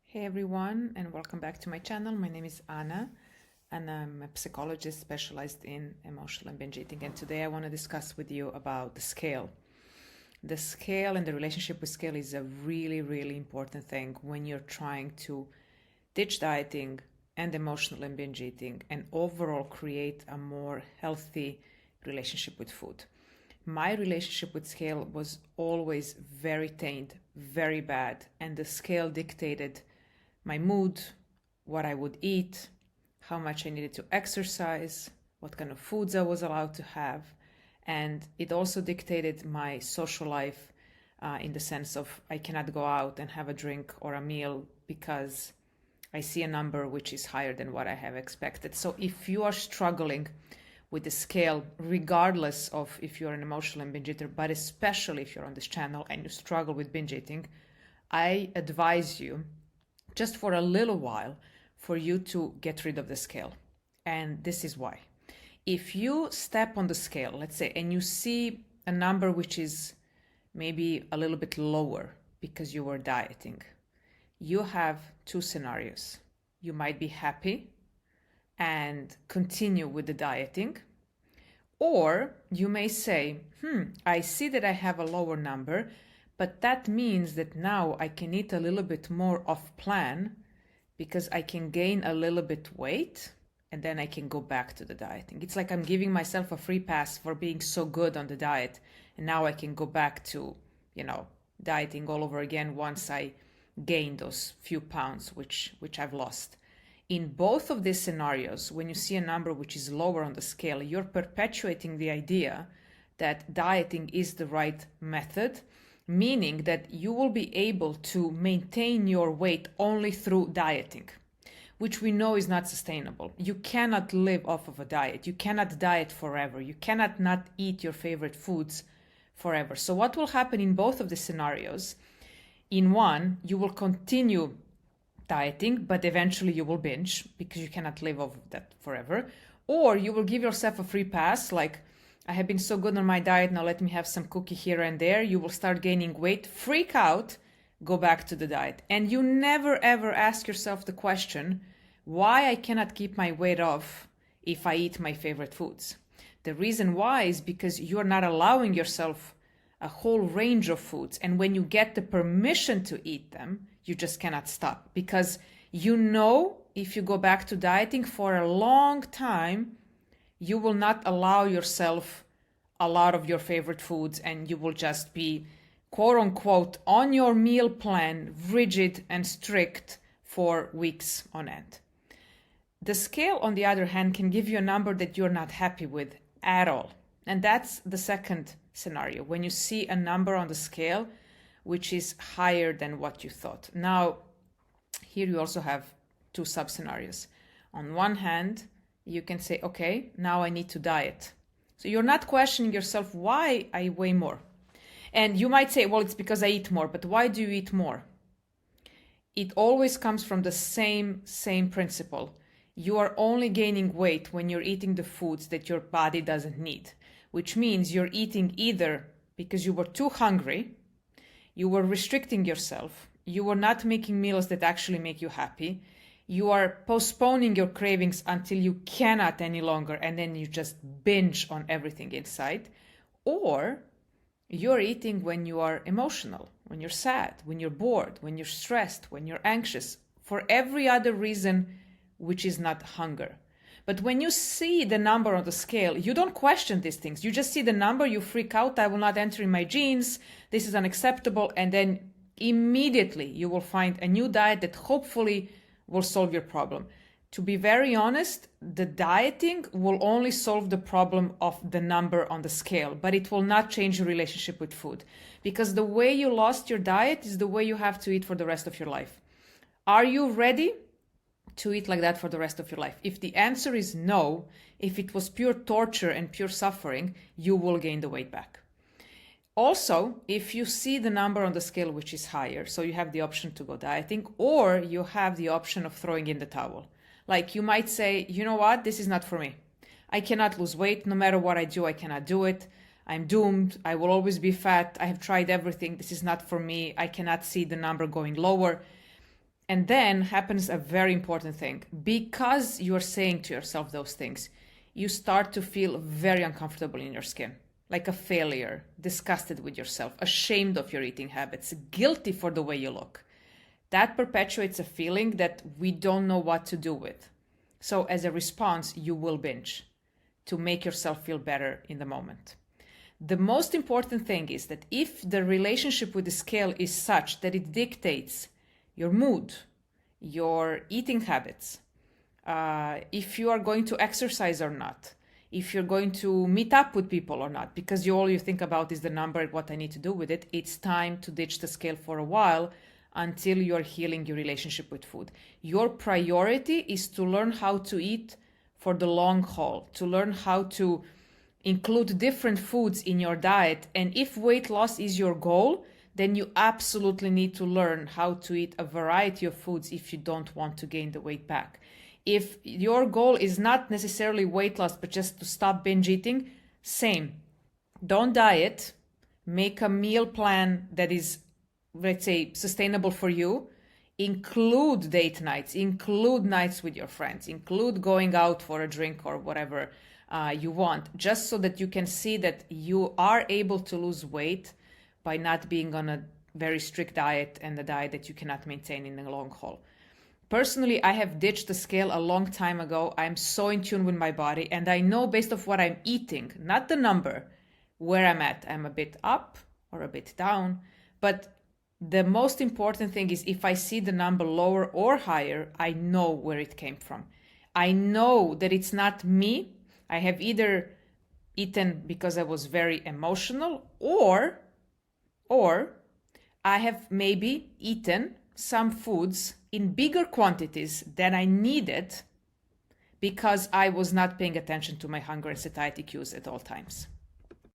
Hey everyone, and welcome back to my channel. My name is Anna, and I'm a psychologist specialized in emotional and binge eating. And today I want to discuss with you about the scale. The scale and the relationship with scale is a really, really important thing when you're trying to ditch dieting and emotional and binge eating and overall create a more healthy relationship with food. My relationship with scale was always very tainted, very bad, and the scale dictated my mood, what I would eat, how much I needed to exercise, what kind of foods I was allowed to have. And it also dictated my social life in the sense of I cannot go out and have a drink or a meal because I see a number which is higher than what I have expected. So if you are struggling with the scale, regardless of if you're an emotional and binge eater, but especially if you're on this channel and you struggle with binge eating, I advise you just for a little while for you to get rid of the scale. And this is why. If you step on the scale, let's say, and you see a number which is maybe a little bit lower because you were dieting, you have two scenarios. You might be happy and continue with the dieting, or you may say, I see that I have a lower number, but that means that now I can eat a little bit more off plan because I can gain a little bit weight and then I can go back to the dieting. It's like I'm giving myself a free pass for being so good on the diet. And now I can go back to, dieting all over again once I gain those few pounds which I've lost. In both of these scenarios, when you see a number which is lower on the scale, you're perpetuating the idea that dieting is the right method, meaning that you will be able to maintain your weight only through dieting, which we know is not sustainable. You cannot live off of a diet. You cannot diet forever. You cannot not eat your favorite foods forever. So what will happen in both of the scenarios? In one, you will continue dieting, but eventually you will binge because you cannot live off of that forever. Or you will give yourself a free pass, like, I have been so good on my diet, now let me have some cookie here and there. You will start gaining weight, freak out, go back to the diet. And you never ever ask yourself the question, why I cannot keep my weight off if I eat my favorite foods? The reason why is because you're not allowing yourself a whole range of foods. And when you get the permission to eat them, you just cannot stop. Because if you go back to dieting for a long time, you will not allow yourself a lot of your favorite foods and you will just be, quote unquote, on your meal plan, rigid and strict for weeks on end. The scale, on the other hand, can give you a number that you're not happy with at all. And that's the second scenario, when you see a number on the scale which is higher than what you thought. Now, here you also have two sub-scenarios. On one hand, you can say, okay, now I need to diet. So you're not questioning yourself why I weigh more. And you might say, well, it's because I eat more, but why do you eat more? It always comes from the same principle. You are only gaining weight when you're eating the foods that your body doesn't need, which means you're eating either because you were too hungry, you were restricting yourself, you were not making meals that actually make you happy, you are postponing your cravings until you cannot any longer, and then you just binge on everything inside. Or you're eating when you are emotional, when you're sad, when you're bored, when you're stressed, when you're anxious, for every other reason which is not hunger. But when you see the number on the scale, you don't question these things. You just see the number, you freak out, I will not enter in my genes, this is unacceptable, and then immediately you will find a new diet that hopefully will solve your problem. To be very honest, the dieting will only solve the problem of the number on the scale, but it will not change your relationship with food, because the way you lost your diet is the way you have to eat for the rest of your life. Are you ready to eat like that for the rest of your life? If the answer is no, if it was pure torture and pure suffering, you will gain the weight back. Also, if you see the number on the scale which is higher, so you have the option to go dieting, or you have the option of throwing in the towel. Like you might say, you know what, this is not for me. I cannot lose weight. No matter what I do, I cannot do it. I'm doomed. I will always be fat. I have tried everything. This is not for me. I cannot see the number going lower. And then happens a very important thing. Because you're saying to yourself those things, you start to feel very uncomfortable in your skin, like a failure, disgusted with yourself, ashamed of your eating habits, guilty for the way you look. That perpetuates a feeling that we don't know what to do with. So as a response, you will binge to make yourself feel better in the moment. The most important thing is that if the relationship with the scale is such that it dictates your mood, your eating habits, if you are going to exercise or not, if you're going to meet up with people or not, because all you think about is the number and what I need to do with it, it's time to ditch the scale for a while until you're healing your relationship with food. Your priority is to learn how to eat for the long haul, to learn how to include different foods in your diet. And if weight loss is your goal, then you absolutely need to learn how to eat a variety of foods if you don't want to gain the weight back. If your goal is not necessarily weight loss, but just to stop binge eating, same. Don't diet. Make a meal plan that is, let's say, sustainable for you. Include date nights, include nights with your friends, include going out for a drink or whatever you want, just so that you can see that you are able to lose weight by not being on a very strict diet and a diet that you cannot maintain in the long haul. Personally, I have ditched the scale a long time ago. I'm so in tune with my body, and I know based off what I'm eating, not the number, where I'm at. I'm a bit up or a bit down, but the most important thing is if I see the number lower or higher, I know where it came from. I know that it's not me. I have either eaten because I was very emotional, or I have maybe eaten some foods in bigger quantities than I needed because I was not paying attention to my hunger and satiety cues at all times.